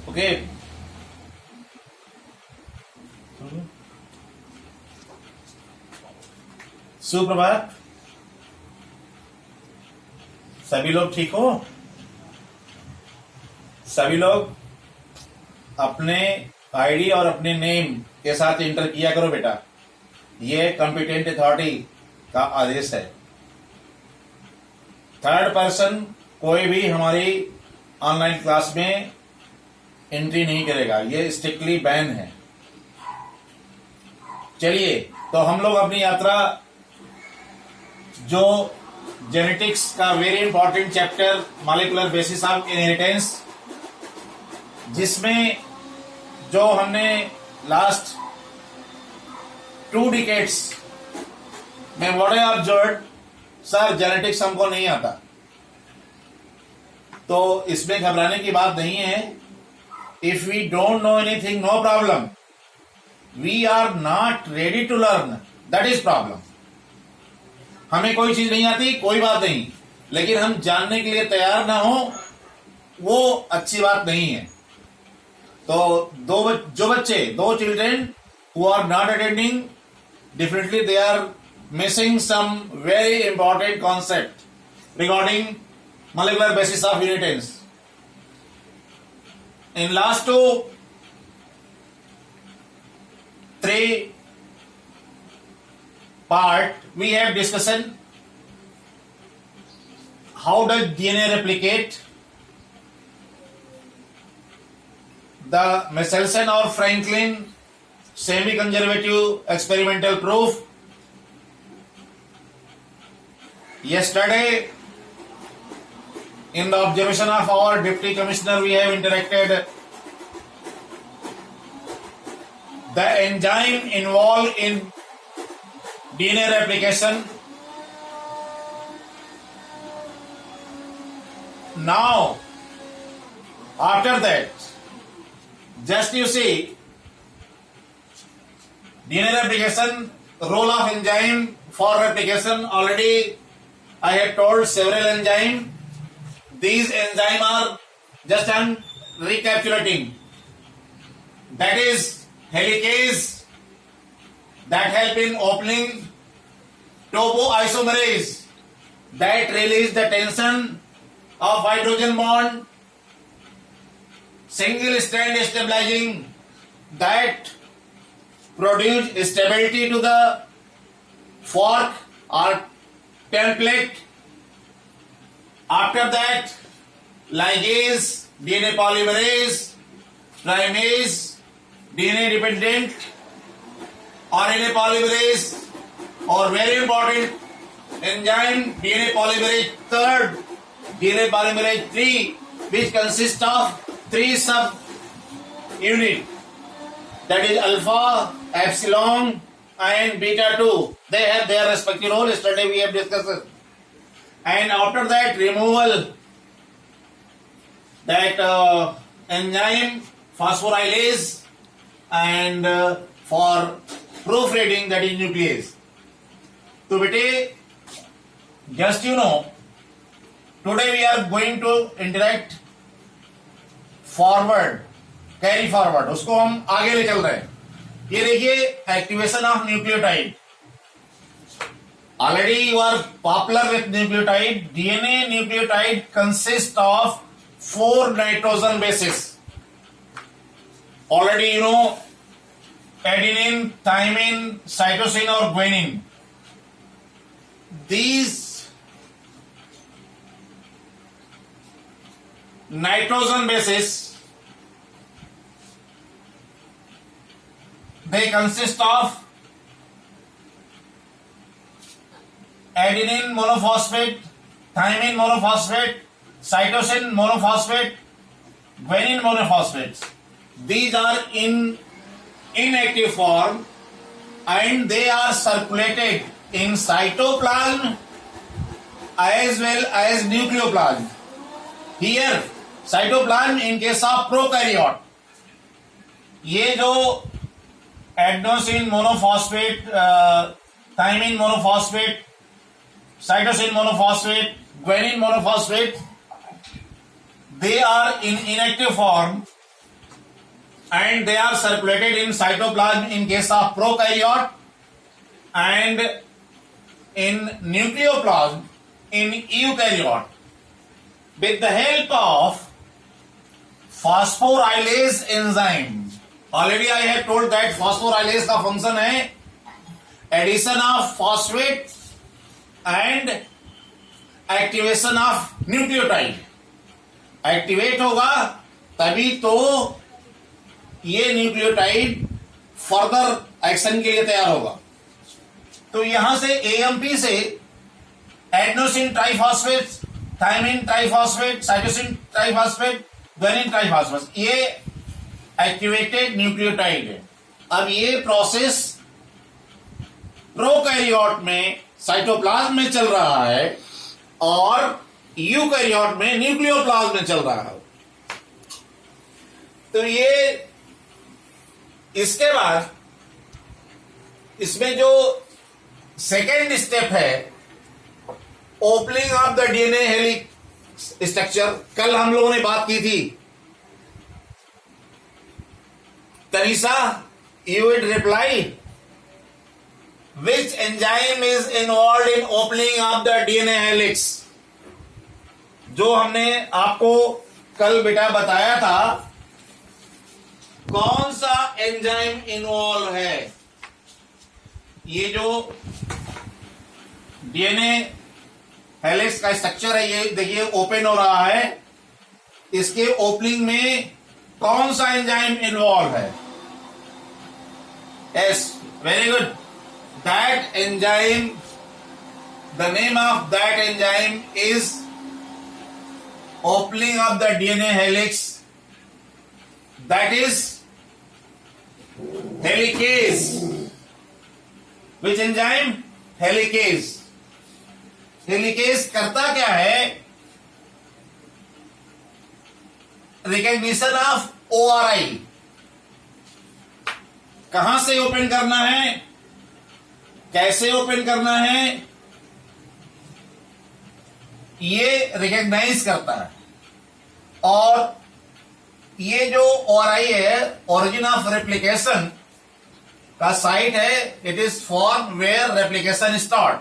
Okay. सुप्रभात, सभी लोग ठीक हो? सभी लोग अपने आईडी और अपने नेम के साथ इंटर किया करो बेटा। ये कॉम्पिटेंट अथॉरिटी का आदेश है। थर्ड पर्सन कोई भी हमारी ऑनलाइन क्लास में एंट्री नहीं करेगा, ये स्ट्रिक्टली बैन है। चलिए, तो हम लोग अपनी यात्रा जो जेनेटिक्स का very important chapter molecular basis of inheritance, जिसमें जो हमने लास्ट 2 डिकेड्स में what I observed, sir genetics हमको नहीं आता, तो इसमें घबराने की बात नहीं है। If we don't know anything, no problem. We are not ready to learn, that is problem. हमें कोई चीज नहीं आती, कोई बात नहीं, लेकिन हम जानने के लिए तैयार ना हो, वो अच्छी बात नहीं है। तो दो children who are not attending, definitely they are missing some very important concept regarding molecular basis of inheritance. In last 3 part we have discussion how does DNA replicate, the Michelson or Franklin semi-conservative experimental proof. Yesterday, in the observation of our Deputy Commissioner, we have interacted the enzyme involved in DNA replication. Now, after that, just you see, DNA replication, role of enzyme for replication, already I have told several enzymes. These enzymes are just recapitulating. That is helicase that help in opening, topoisomerase that release the tension of hydrogen bond, single strand stabilizing that produce stability to the fork or template. After that, ligase, DNA polymerase, trimase, DNA dependent RNA polymerase, or very important enzyme DNA polymerase third, DNA polymerase 3, which consists of 3 sub unit, that is alpha, epsilon and beta 2. They have their respective role. Yesterday we have discussed it. And after that, removal that enzyme phosphorylase and for proofreading, that is nuclease. So bete, just you know, today we are going to interact forward, carry forward, उसको हम आगे ले चल रहे हैं। ये देखिए, activation of nucleotide. Already you are popular with nucleotide. DNA nucleotide consist of 4 nitrogen bases. Already you know adenine, thymine, cytosine और guanine. These nitrogen bases, they consist of adenine monophosphate, thymine monophosphate, cytosine monophosphate, guanine monophosphates. These are in inactive form and they are circulated in cytoplasm as well as nucleoplasm. Here, cytoplasm in case of prokaryote. ये जो adenosine monophosphate, thymine monophosphate, cytosine monophosphate, guanine monophosphate, they are in inactive form and they are circulated in cytoplasm in case of prokaryote and in nucleoplasm in eukaryote. With the help of phosphorylase enzyme, already I have told that phosphorylase का function है addition of phosphate and activation of nucleotide. Activate होगा तभी तो ये nucleotide further action के लिए तैयार होगा. तो यहां से एएमपी से adenosine triphosphate, thymine triphosphate, cytosine triphosphate, guanine triphosphate, ये एक्टिवेटेड न्यूक्लियोटाइड है. अब ये प्रोसेस प्रोकैरियोट में साइटोप्लाज्म में चल रहा है और यूकैरियोट में न्यूक्लियोप्लाज्म में चल रहा है. तो ये इसके बाद इसमें जो सेकेंड स्टेप है opening of the DNA helix structure, कल हम लोगों ने बात की थी. Tanisa, you will reply which enzyme is involved in opening of the DNA helix. जो हमने आपको कल बेटा बताया था कौन सा एंजाइम इन्वॉल्व है. ये जो डीएनए हेलिक्स का स्ट्रक्चर है, ये देखिए ओपन हो रहा है. इसके ओपनिंग में कौन सा एंजाइम इन्वॉल्व है? Yes, very good. That enzyme, the name of that enzyme is opening of the DNA helix. That is helicase. Which enzyme? Helicase. Helicase करता क्या है? Recognition of ORI. कहां से ओपन करना है, कैसे ओपन करना है, ये रिकॉग्नाइज करता है. और ये जो ओआरआई है, ओरिजिन ऑफ रेप्लिकेशन का साइट है. It is for where replication start.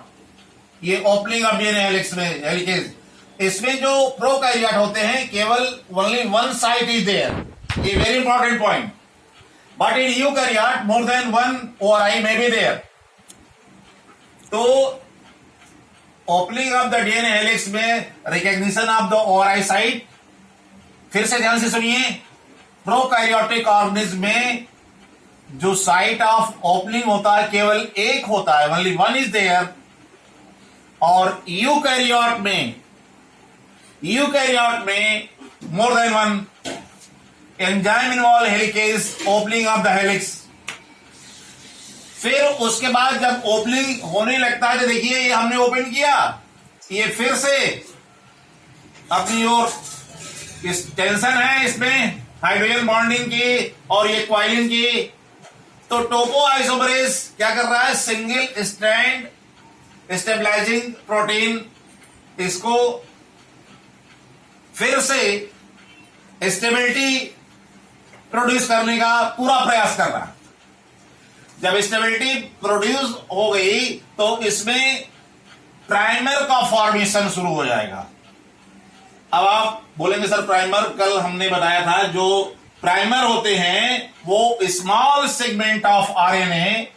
ये ओपनिंग ऑफ डीएनए हेलिक्स में हेलिकेज. इसमें जो प्रोकैरियोट होते हैं केवल only one site is there. ये very important point. But in eukaryote more than one ORI may be there. तो opening of the DNA helix में recognition of the ORI site. फिर से ध्यान से सुनिए, प्रोकैरियोटिक ऑर्गेनिज्म में जो साइट ऑफ ओपनिंग होता है केवल एक होता है, ओनली वन इज देयर. और यूकैरियोट में मोर than one enzyme involve helicase opening of the helix. फिर उसके बाद जब ओपनिंग होने लगता है तो देखिए ये हमने ओपन किया, ये फिर से अपनी ओर इस टेंशन है इसमें हाइड्रोजन बॉन्डिंग की और ये क्वाइलिन की. तो टोपो आइसोमरेज क्या कर रहा है, सिंगल स्ट्रैंड स्टेबलाइजिंग प्रोटीन, इसको फिर से स्टेबिलिटी प्रोड्यूस करने का पूरा प्रयास कर रहा है. जब स्टेबिलिटी प्रोड्यूस हो गई तो इसमें प्राइमर का फॉर्मेशन शुरू हो जाएगा. अब आप बोलेंगे सर प्राइमर कल हमने बताया था, जो प्राइमर होते हैं वो small segment of RNA,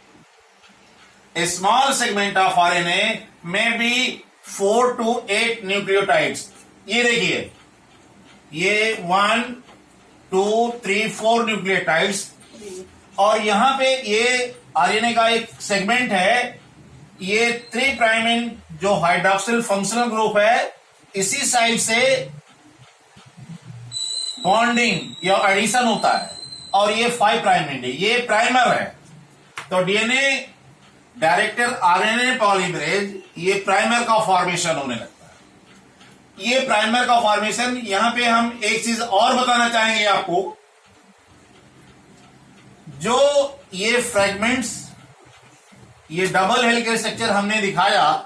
small segment of RNA may be 4 to 8 nucleotides. ये देखिए ये 1 2 3 4 न्यूक्लियोटाइड्स. और यहां पे ये आरएनए का एक सेगमेंट है, ये 3 प्राइमिन जो हाइड्रॉक्सिल फंक्शनल ग्रुप है, इसी साइड से बॉन्डिंग या एडिशन होता है. और ये 5 प्राइमिन है, ये प्राइमर है. तो डीएनए डायरेक्टर आरएनए पॉलीमरेज, ये प्राइमर का फॉर्मेशन होने लगता है. ये प्राइमर का फॉर्मेशन, यहां पे हम एक चीज और बताना चाहेंगे आपको. जो ये फ्रेगमेंट्स, ये डबल हेलिकल स्ट्रक्चर हमने दिखाया,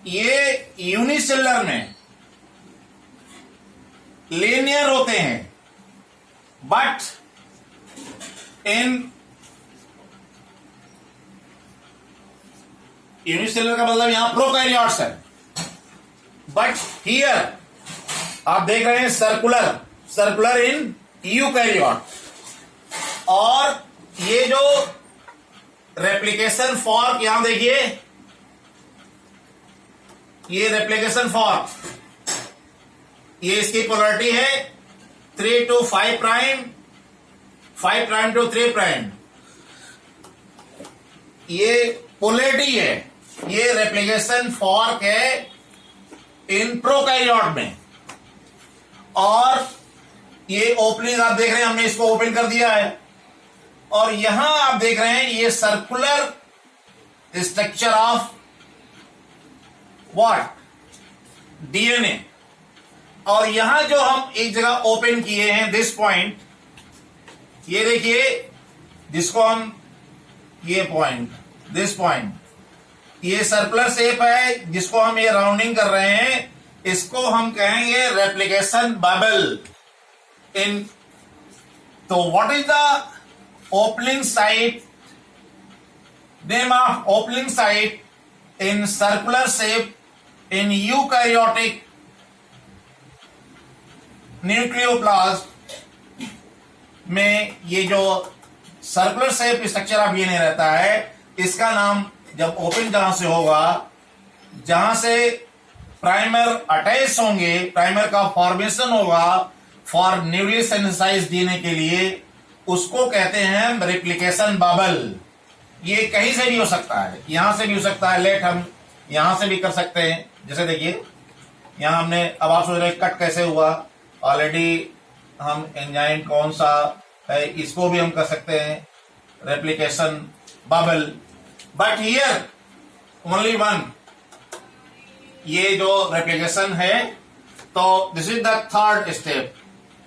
ये यूनिसेलुलर में लीनियर होते हैं, बट इन यूनिसेलुलर का मतलब यहां प्रोकैरियोट्स है, बट हियर आप देख रहे हैं सर्कुलर इन यूकैरियोट। और ये जो रेप्लिकेशन फॉर्क यहां देखिए, ये रेप्लिकेशन फॉर्क, ये इसकी पोलरिटी है 3 to 5 prime, 5 prime to 3 prime, ये पोलरिटी है, ये रेप्लिकेशन फॉर्क है इन प्रोकैरियोट में। और ये ओपनिंग आप देख रहे हैं, हमने इसको ओपन कर दिया है, और यहां आप देख रहे हैं ये circular structure of what, DNA. और यहां जो हम एक जगह ओपन किए हैं, दिस पॉइंट, ये देखिए, जिसको हम, ये पॉइंट, दिस पॉइंट, ये सर्कुलर शेप है, जिसको हम ये राउंडिंग कर रहे हैं, इसको हम कहेंगे रेप्लिकेशन बबल इन। तो what is the opening site, name of opening site in circular shape in eukaryotic nucleoplasm में। ये जो circular shape structure of DNA रहता है, इसका नाम जब ओपन जहां से होगा, जहां से प्राइमर अटैच होंगे, प्राइमर का फॉर्मेशन होगा फॉर न्यूली सिंथेसाइज्ड डीएनए के लिए, उसको कहते हैं रेप्लिकेशन बबल। ये कहीं से भी हो सकता है, यहां से भी हो सकता है, लेट हम यहां से भी कर सकते हैं। जैसे देखिए यहां हमने, अब आप सोच रहे कट कैसे हुआ, ऑलरेडी हम एंजाइम कौन सा है, इसको भी हम कर सकते हैं replication bubble, but here only one. ये जो रेप्लिकेशन है, तो this is the third step,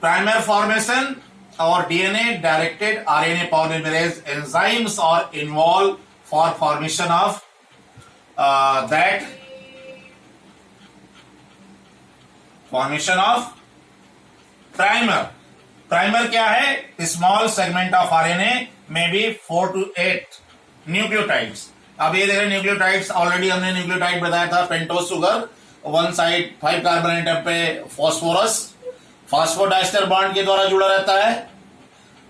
primer formation और DNA directed RNA polymerase enzymes are involve for formation of that formation of primer. Primer क्या है, small segment of RNA may be 4 to 8 nucleotides. अब ये देखें न्यूक्लियोटाइड्स, ऑलरेडी हमने nucleotide बताया था, pentose sugar, one side 5 carbon atom पे phosphorus, phosphodiester bond के द्वारा जुड़ा रहता है,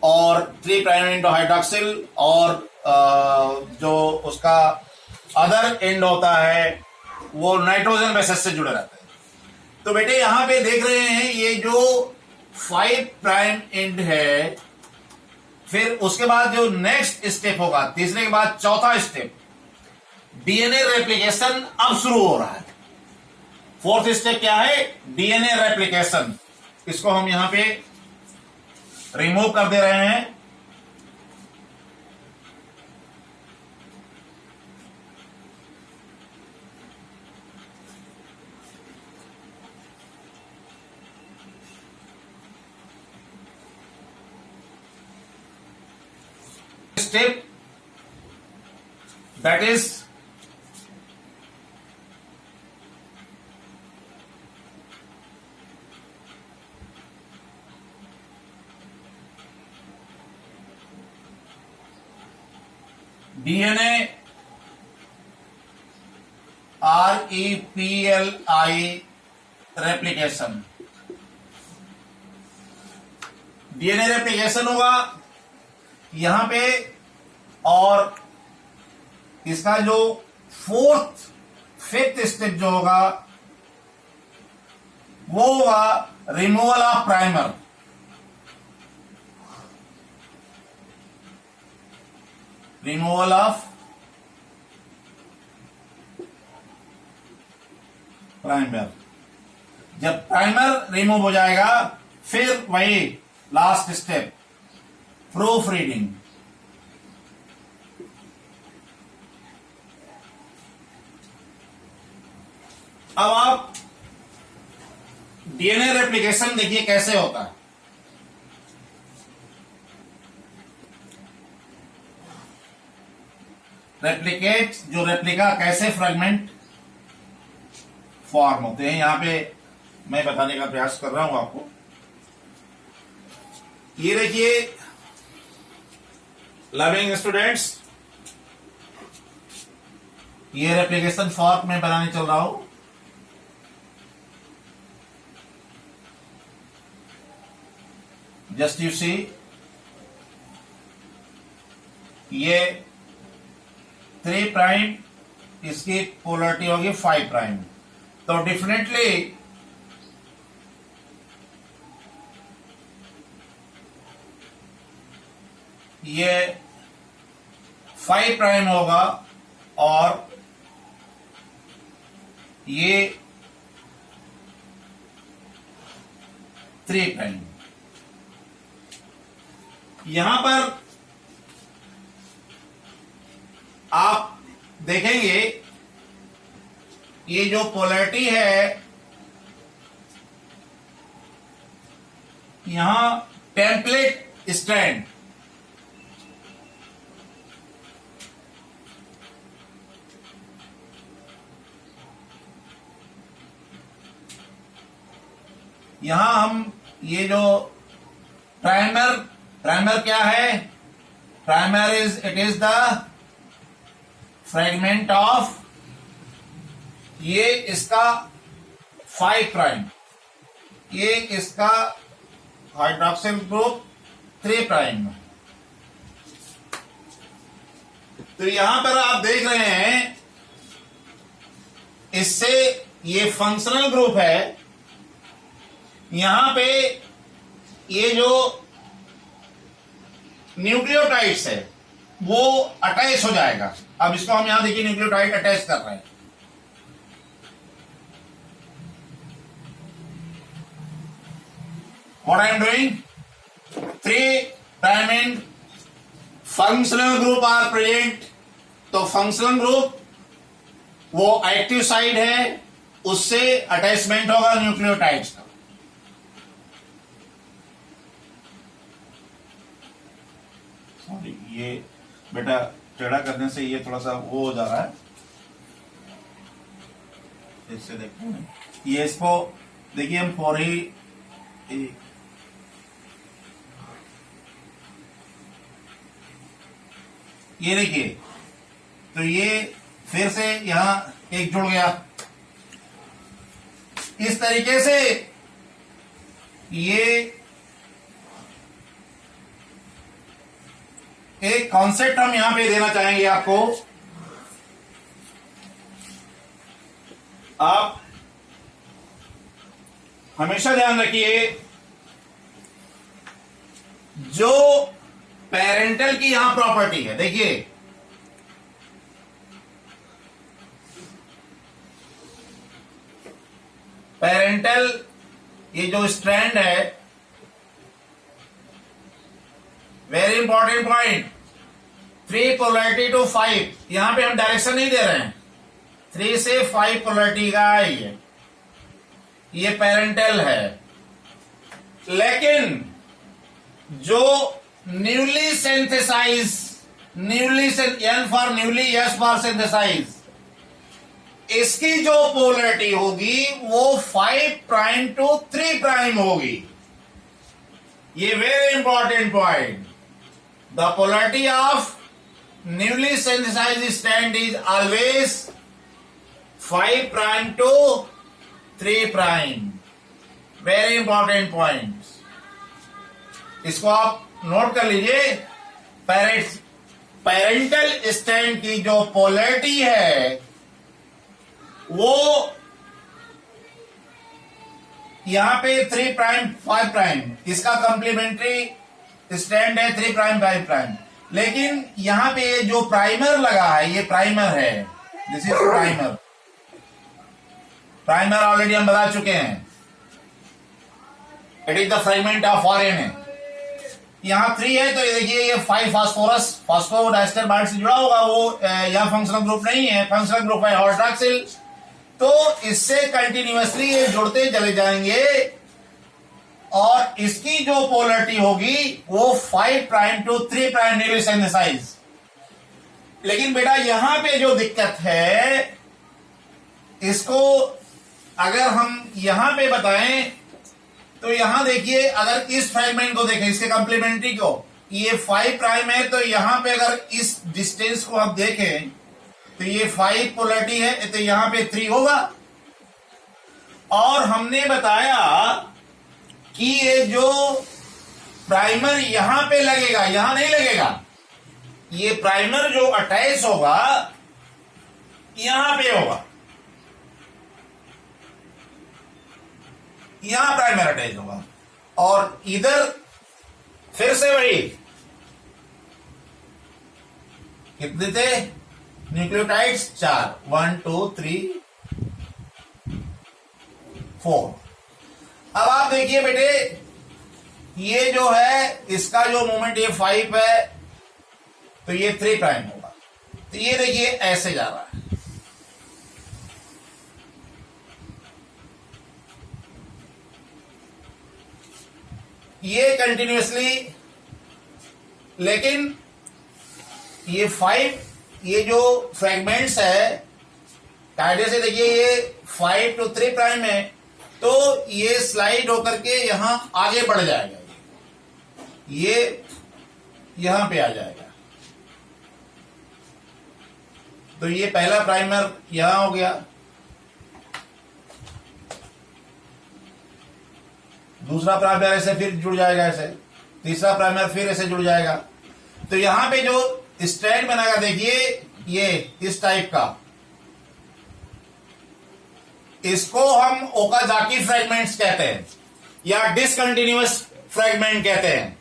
और 3 प्राइम इंटो हाइड्रोक्सिल, और जो उसका अदर एंड होता है वो नाइट्रोजन बेसिस से जुड़ा रहता है। तो बेटे यहां पे देख रहे हैं ये जो 5 प्राइम एंड है, फिर उसके बाद जो नेक्स्ट स्टेप होगा, तीसरे के बाद चौथा स्टेप, डीएनए रेप्लिकेशन अब शुरू हो रहा है। फोर्थ स्टेप क्या है, डीएनए रेप्लिकेशन। इसको हम यहां पे रिमूव कर दे रहे हैं। Step, that is DNA REPLI replication. DNA replication होगा यहां पे, और इसका जो फिफ्थ स्टेप जो होगा वो होगा removal of primer. Removal of primer. जब प्राइमर रिमूव हो जाएगा, फिर वही लास्ट स्टेप, प्रूफ रीडिंग। अब आप डीएनए रेप्लिकेशन देखिए कैसे होता है। रेप्लिकेट, जो रेप्लिका कैसे फ्रेगमेंट फॉर्म होते हैं, यहां पे मैं बताने का प्रयास कर रहा हूं आपको। ये देखिए लविंग स्टूडेंट्स, ये रेप्लिकेशन फॉर्क में बनाने चल रहा हूं। जस्ट यू सी, ये 3 प्राइम, इसकी पोलरिटी होगी 5 प्राइम। तो डेफिनेटली ये 5 प्राइम होगा और ये 3 प्राइम। यहां पर आप देखेंगे ये जो पोलरिटी है, यहां टेम्पलेट स्ट्रैंड, यहां हम ये जो प्राइमर क्या है? Primer it is the fragment of, ये इसका 5 प्राइम, ये इसका हाइड्रोक्सिल ग्रुप 3 प्राइम। तो यहां पर आप देख रहे हैं, इससे ये फंक्शनल ग्रुप है। यहां पे ये जो न्यूक्लियोटाइड्स है वो अटैच हो जाएगा। अब इसको हम यहां देखिए, न्यूक्लियोटाइड अटैच कर रहे हैं। What I am doing? 3 prime functional group are present। तो फंक्शनल ग्रुप वो एक्टिव साइड है, उससे अटैचमेंट होगा न्यूक्लियोटाइड्स का। सॉरी, ये बेटा टेढ़ा करने से ये थोड़ा सा वो हो जा रहा है, इससे देखते हैं। ये इसको देखिए, हम 4 ही ये देखिए, तो ये फिर से यहां एक जुड़ गया। इस तरीके से ये एक कॉन्सेप्ट हम यहां पे देना चाहेंगे आपको। आप हमेशा ध्यान रखिए, जो पेरेंटल की यहां प्रॉपर्टी है, देखिए पेरेंटल, ये जो स्ट्रैंड है, very important point, 3 polarity to 5, यहां पे हम डायरेक्शन नहीं दे रहे हैं, 3 से 5 पोलरिटी का है ये पेरेंटल है। लेकिन जो newly synthesize, N for newly, S for synthesize, इसकी जो पोलरिटी होगी वो 5 प्राइम टू 3 प्राइम होगी। ये very important point. The polarity of newly synthesize strand is always 5 prime to 3 prime. Very important point, इसको आप नोट कर लीजिए। पेरेंटल स्ट्रैंड की जो पोलरिटी है वो यहां पे 3 प्राइम 5 प्राइम, इसका कंप्लीमेंट्री स्ट्रैंड है 3 प्राइम 5 प्राइम। लेकिन यहां पे जो प्राइमर लगा है, ये प्राइमर है, this is primer. Primer already हम बता चुके हैं, it is the fragment of RNA. यहां 3 है, तो ये देखिए ये 5 फास्फोरस, फास्फोडाइस्टर बाइंड से जुड़ा होगा, वो यहां फंक्शनल ग्रुप नहीं है, फंक्शनल ग्रुप है हाइड्रोक्सिल। तो इससे कंटिन्यूअसली ये जुड़ते चले जाएंगे और इसकी जो पोलरिटी होगी वो 5 prime to 3 prime newly synthesize. लेकिन बेटा यहां पे जो दिक्कत है, इसको अगर हम यहां पे बताएं तो यहां देखिए, अगर इस फ्रेगमेंट को देखें, इसके कंप्लीमेंट्री को, ये 5 प्राइम है, तो यहां पे अगर इस डिस्टेंस को हम देखें तो ये 5 पोलैरिटी है, तो यहां पे 3 होगा। और हमने बताया कि ये जो प्राइमर यहां पे लगेगा, यहां नहीं लगेगा, ये प्राइमर जो अटैच होगा यहां पे होगा, यहां प्राइमर अटैच होगा। और इधर फिर से वही, कितने थे न्यूक्लियोटाइड्स? 4, 1 2 3 4। अब आप देखिए बेटे, ये जो है इसका जो मोमेंट ये 5 है, तो ये 3 प्राइम होगा। तो ये देखिए ऐसे जा रहा है, ये कंटिन्यूअसली, लेकिन ये 5, ये जो फ्रैगमेंट्स है कायदे से देखिए, ये 5 to 3 प्राइम है, तो ये स्लाइड होकर के यहां आगे बढ़ जाएगा, ये यहां पे आ जाएगा। तो ये पहला प्राइमर यहां हो गया, दूसरा प्राइमर ऐसे फिर जुड़ जाएगा, ऐसे तीसरा प्राइमर फिर ऐसे जुड़ जाएगा। तो यहां पे जो स्ट्रैंड बनेगा देखिए, ये इस टाइप का, इसको हम ओकाजाकी फ्रैगमेंट्स कहते हैं, या डिसकंटिन्यूअस फ्रैगमेंट कहते हैं,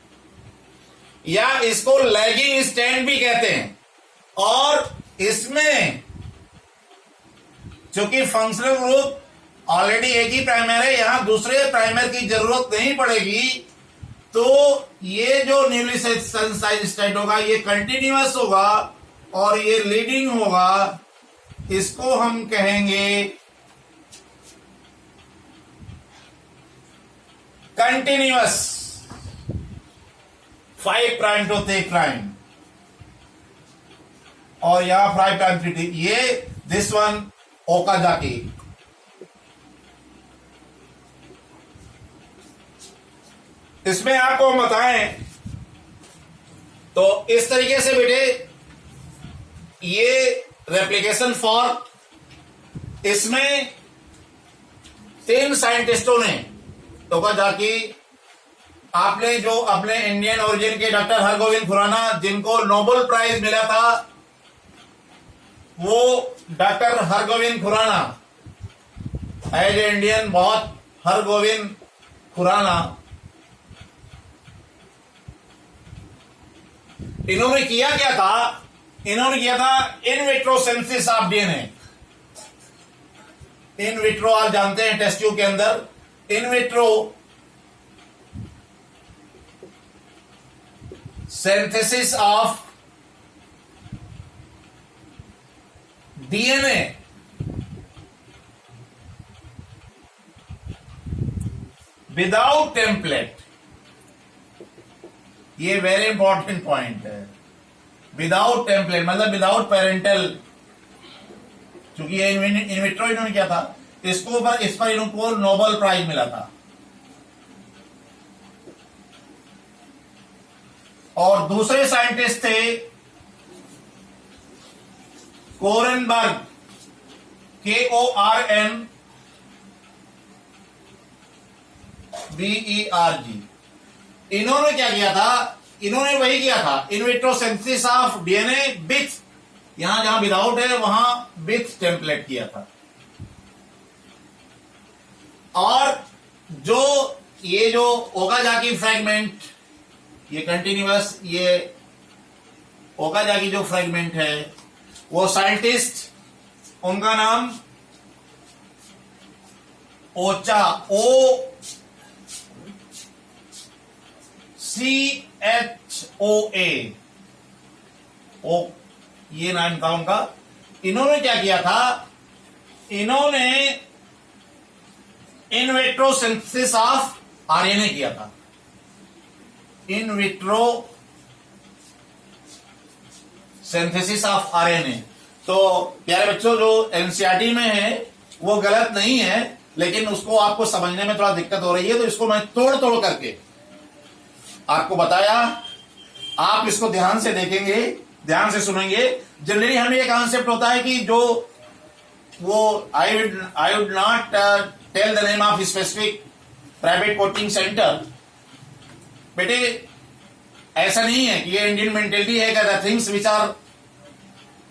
या इसको लैगिंग स्ट्रैंड भी कहते हैं। और इसमें चूंकि फंक्शनल ग्रुप ऑलरेडी एक ही प्राइमर है, यहां दूसरे प्राइमर की जरूरत नहीं पड़ेगी, तो ये जो न्यूली सेंसाइज्ड स्टेट होगा ये कंटिन्यूअस होगा और ये लीडिंग होगा, इसको हम कहेंगे कंटिन्यूअस 5 प्राइम to 3 प्राइम, और यहां 5 प्राइम 3, ये दिस वन ओकाजाकी। इसमें आपको हम बताएं तो इस तरीके से बेटे, ये रेप्लिकेशन फॉर्क, इसमें 3 साइंटिस्टों ने ओकाजाकी, आपने जो अपने इंडियन ओरिजिन के डॉक्टर हरगोविंद खुराना, जिनको नोबेल प्राइज मिला था, वो doctor Hargobind Khorana as a Indian, बहुत हरगोविंद खुराना, इन्होंने किया क्या था? इन्होंने किया था in vitro synthesis of DNA. In vitro आप जानते हैं टेस्ट ट्यूब के अंदर, in vitro synthesis of DNA without template. ये वेरी इंपॉर्टेंट पॉइंट है, विदाउट टेम्पलेट मतलब विदाउट पेरेंटल, क्योंकि ये इन विट्रो इन्होंने किया था, इस पर इनको नोबेल प्राइज मिला था। और दूसरे साइंटिस्ट थे कोरेनबर्ग, KORNBERG। इन्होंने क्या किया था? इन्होंने वही किया था, in vitro synthesis of DNA with, यहां जहां विदाउट है वहां विथ टेम्पलेट किया था। और जो ये जो ओकाजाकी फ्रैगमेंट, ये कंटिन्यूअस, ये ओकाजाकी जो फ्रैगमेंट है, वो साइंटिस्ट, उनका नाम ओचा, OCHOA, ये नाम था उनका। इन्होंने क्या किया था? इन्होंने in vitro synthesis of RNA किया था। In vitro synthesis of RNA. तो प्यारे बच्चों, जो एनसीईआरटी में है वो गलत नहीं है, लेकिन उसको आपको समझने में थोड़ा दिक्कत हो रही है, तो इसको मैं तोड़ तोड़ करके आपको बताया आप इसको ध्यान से देखेंगे, ध्यान से सुनेंगे। जनरली हमें ये कॉन्सेप्ट होता है कि जो वो I would not tell the name of specific private coaching centre. बेटे ऐसा नहीं है कि ये इंडियन मेंटेलिटी है कि the things which are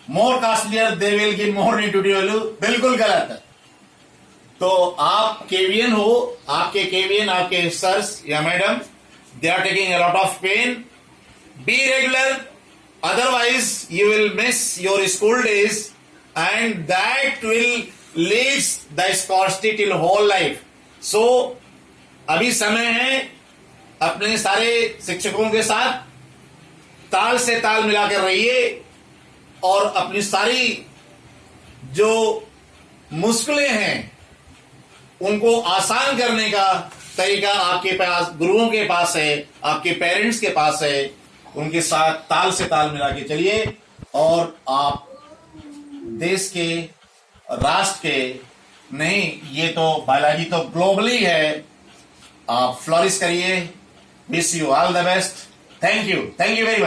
more costlier they will give more need value. बिल्कुल गलत है। तो आप केवीएन हो, आपके केवीएन, आपके सर्स या madam, they are taking a lot of pain. Be regular, otherwise you will miss your school days and that will leads the scarcity till whole life. So अभी समय है अपने सारे शिक्षकों के साथ ताल से ताल मिलाकर रहिए और अपनी सारी जो मुश्किलें हैं उनको आसान करने का तरीका आपके पास, गुरुओं के पास है, आपके पेरेंट्स के पास है। उनके साथ ताल से ताल मिला के चलिए और आप देश के, राष्ट्र के नहीं, ये तो बायोलॉजी तो ग्लोबली है, आप फ्लोरिश करिए। Wish you all the best. Thank you very much.